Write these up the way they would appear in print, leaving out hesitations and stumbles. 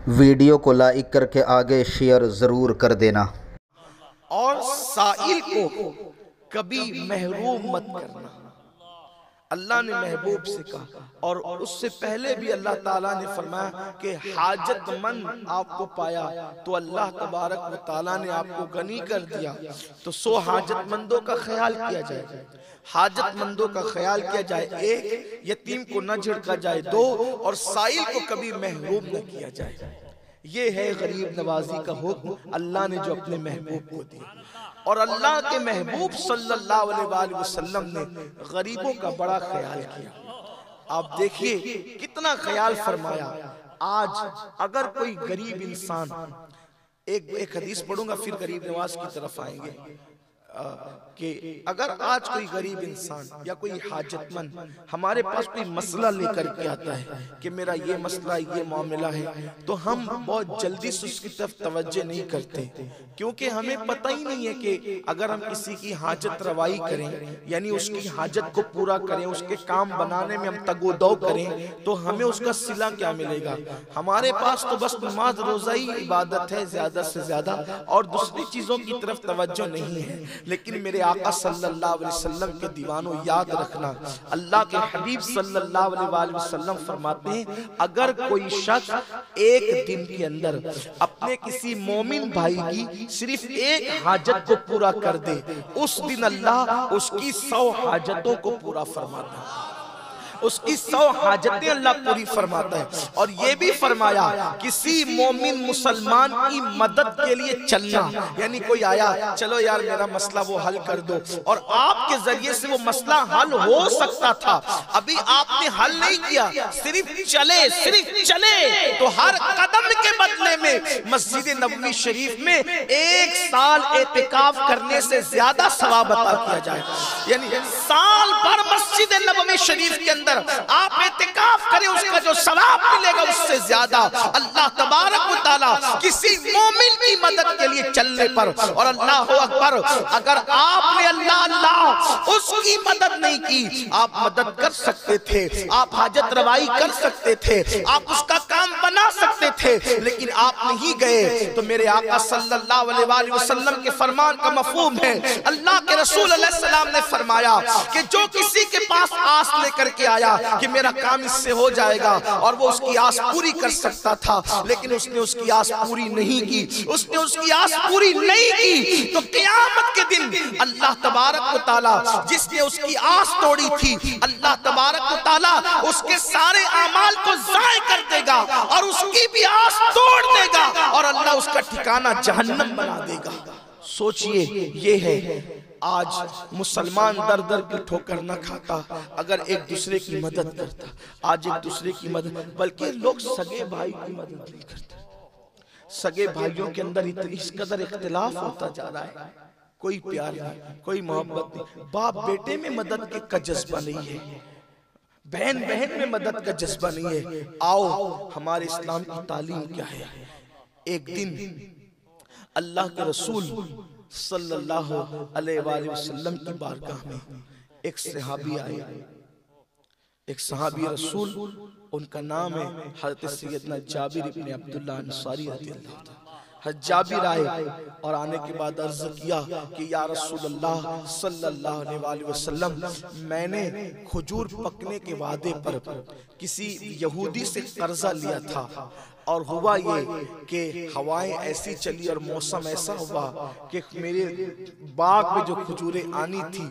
Video को like करके आगे शेयर ज़रूर कर देना। और साइल को कभी महरूम मत करना। अल्लाह ने महबूब से कहा, और उससे पहले भी अल्लाह ताला ने फरमाया कि हाजतमंद आपको पाया तो अल्लाह तबारक व ताला ने आपको गनी कर दिया, तो 100 हाजतमंदों का ख्याल किया जाए, हाजतमंदों का ख्याल किया जाए, एक यतीम को न झिड़का जाए, 2 और साइल को कभी महरूम न किया जाए। ये है गरीब नवाजी का हुक्म अल्लाह ने जो अपने महबूब को दिया। और अल्लाह के महबूब सल्लल्लाहु अलैहि वसल्लम ने गरीबों का बड़ा ख्याल किया। आप देखिए कितना ख्याल फरमाया। आज अगर कोई गरीब इंसान, एक हदीस पढ़ूंगा फिर गरीब नवाज की तरफ आएंगे, कि अगर आज कोई गरीब इंसान या कोई हाजतमंद हमारे पास कोई मसला लेकर के आता है कि मेरा ये मसला ये मामला है, तो हम बहुत जल्दी से उसकी तरफ तवज्जो नहीं करते, क्योंकि हमें पता ही नहीं है कि अगर हम किसी की हाजत रवाई करें, यानी उसकी हाजत को पूरा करें, उसके काम बनाने में हम तगोदौ करें, तो हमें उसका सिला क्या मिलेगा। हमारे पास तो बस नमाज रोजा ही इबादत है ज्यादा से ज्यादा, और दूसरी चीजों की तरफ तवज्जो नहीं है। लेकिन मेरे आका सल्लल्लाहु अलैहि वसल्लम के दीवानों, याद रखना, अल्लाह के हबीब सल्लल्लाहु अलैहि वसल्लम फरमाते हैं, अगर कोई शख्स एक दिन के अंदर अपने किसी मोमिन भाई की सिर्फ एक हाजत को पूरा कर दे, उस दिन अल्लाह उसकी 100 हाजतों को पूरा फरमाता है, उसकी 100 हाजतें अल्लाह पूरी फरमाता है। और ये भी फरमाया किसी मोमिन मुसलमान की मदद के लिए चलना, यानी कोई आया, चलो यार मेरा मसला वो हल कर दो, और आपके जरिए से वो मसला हल हो सकता था, अभी आपने हल नहीं किया, सिर्फ चले, तो हर कदम के बदले में मस्जिद नबवी शरीफ में 1 साल एतिकाफ करने से ज्यादा सवाब अता किया जाए। यानी साल भर मस्जिद नबवी शरीफ के अंदर आप एतिकाफ करें, उसका जो सवाब मिलेगा उससे ज्यादा अल्लाह तबारक व तआला किसी मोमिन की मदद के लिए चलने पर। और अल्लाह अकबर, अगर आपने अल्लाह उसकी मदद नहीं की, आप मदद कर सकते थे, आप हाजत रवाई कर सकते थे, आप उसका काम बना सकते थे, लेकिन आप नहीं गए। तो मेरे आका सल्लल्लाहु अलैहि वसल्लम के फरमान का मफहूम है, अल्लाह के रसूल अलैहि सलाम ने फरमाया कि जो किसी के पास आस लेकर के आया कि मेरा काम इससे हो जाएगा, और वो उसकी आस पूरी कर सकता था, लेकिन उसने उसकी आस पूरी नहीं की, उसने उसकी आस पूरी नहीं की, तो क़यामत के दिन अल्लाह तबारक व तआला जिसने उसकी आस तोड़ी थी, अल्लाह तबारक व तआला उसके सारे अमाल को ज़ाय कर देगा और उसकी भी आस तोड़ देगा, और अल्लाह उसका ठिकाना जहन्नम बना देगा। सोचिए, ये है आज मुसलमान दर दर की ठोकर न खाता, अगर एक दूसरे की मदद करता। आज एक दूसरे की मदद, बल्कि लोग सगे भाई की मदद नहीं करते। सगे भाइयों के अंदर इस कदर इख्तिलाफ होता जा रहा है, कोई प्यार नहीं, कोई मोहब्बत नहीं, बाप बेटे में मदद का जज्बा नहीं है, बहन बहन में मदद का जज्बा नहीं है। आओ, हमारे इस्लाम की तालीम क्या है। एक दिन अल्लाह के रसूल सल्लल्लाहु अलैहि वसल्लम की बारगाह में एक सहाबी आए, एक सहाबी रसूल, उनका नाम है हज़रत सैयदना जाबिर इब्न अब्दुल्लाह अंसारी रज़ियल्लाहु ताला। जाबिर आए और आने के बाद अर्ज किया कि या रसूलल्लाह सल्लल्लाहु अलैहि वसल्लम, मैंने खजूर पकने के वादे पर किसी यहूदी से कर्जा लिया था, और हुआ ये कि हवाएं ऐसी चली और मौसम ऐसा हुआ कि मेरे बाग में जो खजूरें आनी थी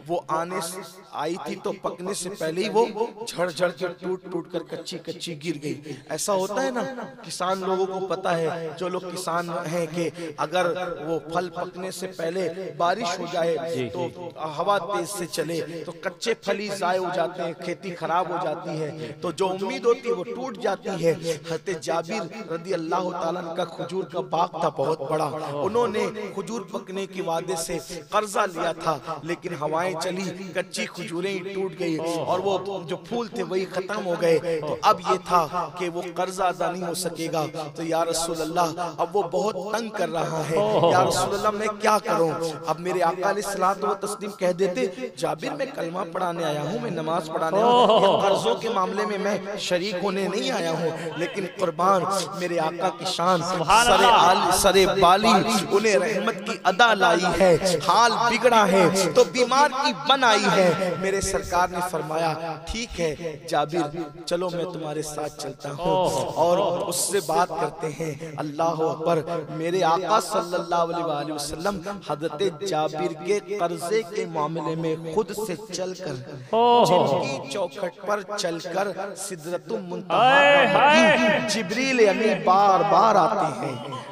वो आई थी, तो पकने से पहले ही वो झड़ झड़ के टूट कर कच्ची कच्ची गिर गई। ऐसा होता है ना, किसान लोगों को पता है, जो लोग किसान हैं, कि अगर वो फल पकने से पहले बारिश हो जाए तो हवा तेज से चले तो कच्चे फल ही ज़ाय हो जाते हैं, खेती खराब हो जाती है, तो जो उम्मीद होती है वो टूट जाती है। हज़रत जाबिर रज़ी अल्लाह ताला का खजूर का बाग था बहुत बड़ा, उन्होंने खजूर पकने के वादे से कर्जा लिया था, लेकिन हवाएं चली, कच्ची खजूरें ही टूट गई और वो जो फूल थे वही खत्म हो गए। तो अब ये था कि वो कर्जा अदा नहीं हो सकेगा, तो या रसूल अल्लाह, अब वो बहुत तंग कर रहा है, या रसूल अल्लाह मैं क्या करूं। अब मेरे आका अलैहिस्सलातु व तस्लीम कह देते, जाबिर मैं कलमा पढ़ाने आया हूं, मैं नमाज पढ़ाने आया हूं, कर्जों के मामले में मैं शरीक होने नहीं आया हूँ, लेकिन कुर्बान मेरे आका की शान सरे बाली उन्हें रहमत की अदा लाई है। हाल बिगड़ा है तो बीमार की बन आई है। मेरे सरकार ने फरमाया ठीक है जाबिर, चलो मैं तुम्हारे साथ चलता हूँ। और उससे बात करते हैं। अल्लाह अकबर। मेरे आका सल्लल्लाहु अलैहि वसल्लम हजरत जाबिर के कर्जे के मामले में खुद से चलकर, जिनकी चौखट पर चलकर सिदरतुल मुंतहा जिब्रील अमीन बार बार आते हैं।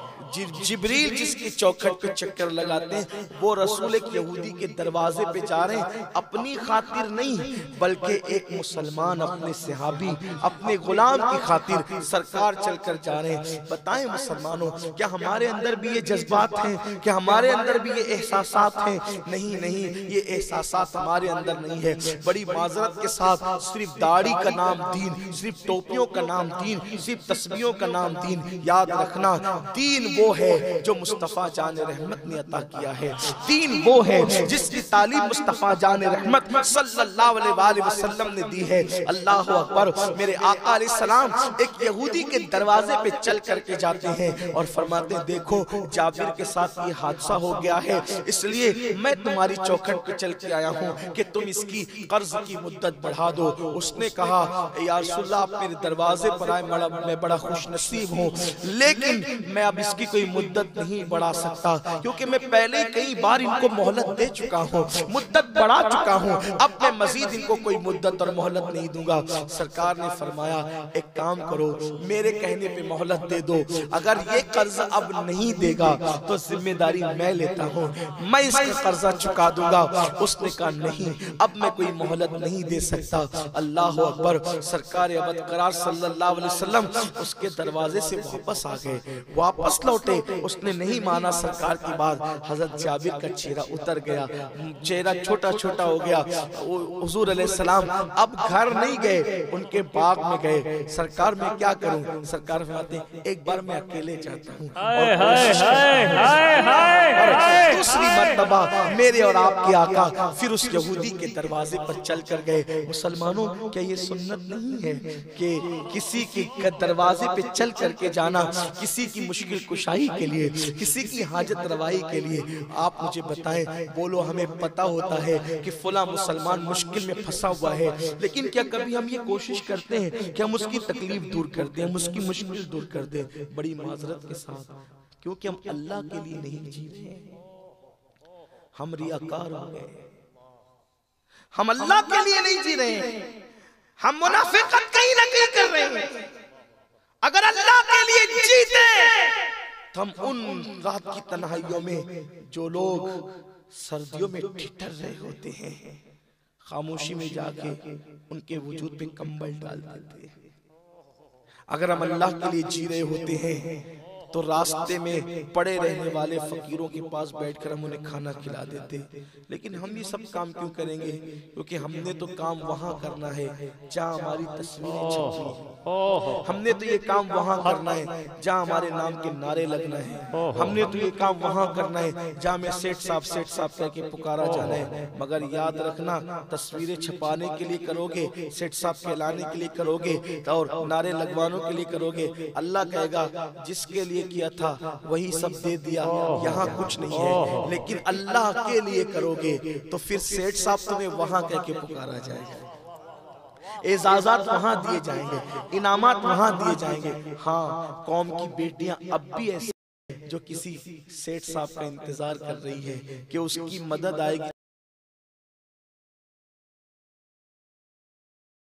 जिब्रील जिसकी चौखट पे चक्कर लगाते हैं वो रसूल एक यहूदी के दरवाजे पे जा रहे हैं, अपनी खातिर नहीं बल्कि एक मुसलमान अपने सहाबी अपने गुलाम की खातिर सरकार चलकर जा रहे हैं। बताएं मुसलमानों, क्या हमारे अंदर भी ये जज्बात हैं? क्या हमारे अंदर भी ये एहसासात हैं? नहीं नहीं, ये एहसासात हमारे अंदर नहीं है। बड़ी माजरत के साथ सिर्फ दाढ़ी का नाम दीन, सिर्फ टोपियों का नाम दीन, सिर्फ तस्बीहों का नाम दीन। याद रखना, दीन वो है जो मुस्तफा जान रहमत ने अता किया है। दीन वो है जिसकी तालीम मुस्तफा जान रहमत सल्लल्लाहु अलैहि वसल्लम ने दी है। अल्लाह अकबर। मेरे आका अलैहि सलाम एक यहूदी के दरवाजे पे चल करके जाते हैं और फरमाते हैं देखो जाबिर के साथ ये हादसा हो गया है, इसलिए मैं तुम्हारी चौखट पे चल के आया हूँ कि तुम इसकी कर्ज की मुद्दत बढ़ा दो। उसने कहा या रसूलल्लाह, आप मेरे दरवाजे पर आए, मैं बड़ा खुश नसीब हूँ, लेकिन मैं अब इसकी कोई मुद्दत नहीं बढ़ा सकता, क्योंकि मैं पहले कई बार इनको मोहलत दे चुका हूँ, मुद्दत बढ़ा चुका हूँ, अब मैं मजीद इनको कोई मुद्दत और मोहलत नहीं दूंगा। सरकार ने फरमाया एक काम करो, मेरे कहने पे मोहलत दे दो, अगर ये कर्ज अब नहीं देगा तो जिम्मेदारी मैं लेता हूँ, मैं इसका कर्जा चुका दूंगा। उसने कहा नहीं, अब मैं कोई मोहलत नहीं दे सकता। अल्लाह अकबर। सरकार अबदकरार सल्लल्लाहु अलैहि वसल्लम उसके दरवाजे से वापस आ गए, वापस लौटे। उसने नहीं माना सरकार की बात। हजरत जाबिर का चेहरा उतर गया, चेहरा छोटा छोटा हो गया। हुजूर अलैहिस्सलाम अब घर नहीं गए, उनके बाग में गए। सरकार मैं क्या करूं? सरकार फरमाते हैं एक बार मैं अकेले जाता हूं, दूसरी मर्तबा मेरे और आपके आका फिर उस यहूदी के दरवाजे पर चल कर गए। मुसलमानों, क्या ये सुन्नत नहीं है कि किसी के दरवाजे पे चल करके जाना, किसी की मुश्किल कुशाई के लिए, किसी की हाजत रवाई के लिए? आप मुझे बताएं, बोलो, हमें पता होता है कि फला मुसलमान मुश्किल में फंसा हुआ है, लेकिन क्या कभी हम ये कोशिश करते हैं कि हम उसकी तकलीफ दूर कर दें, हम उसकी मुश्किल दूर कर दें? बड़ी माजरत के साथ, क्योंकि हम अल्लाह के लिए नहीं जी रहे, हम रियाकार हो गए, हम अल्लाह के लिए नहीं जी रहे, हम मुनाफिकत कहीं ना कहीं कर रहे हैं। अगर अल्लाह के लिए जीते तो हम उन रात की तन्हाइयों में, जो लोग सर्दियों में ठिठर रहे होते हैं, खामोशी में जाके उनके वजूद पे कंबल डाल देते हैं। अगर हम अल्लाह के लिए जी रहे होते हैं तो रास्ते में पड़े रहने वाले फकीरों के पास बैठकर हम उन्हें खाना खिला देते। लेकिन हम ये सब काम क्यों करेंगे? क्योंकि हमने तो काम वहां करना है जहां हमारी तस्वीरें छपी हैं। हमने तो ये काम वहां करना है जहां हमारे नाम के नारे लगना है। हमने तो ये काम वहां करना है जहां में सेठ साहब करके पुकारा जाना है। मगर याद रखना, तस्वीरें छपाने के लिए करोगे, सेठ साहब कहलाने के लिए करोगे और नारे लगवानों के लिए करोगे, अल्लाह कहेगा जिसके लिए किया था वही सब दे दिया, यहाँ कुछ नहीं है। लेकिन अल्लाह के लिए करोगे तो फिर सेठ साहब तुम्हें वहां कह के पुकारा जाएगा, एजाज़ात वहां दिए जाएंगे, इनामात वहां दिए जाएंगे। हाँ, कौम की बेटियां अब भी ऐसी जो किसी सेठ साहब का इंतजार कर रही है कि उसकी मदद आएगी।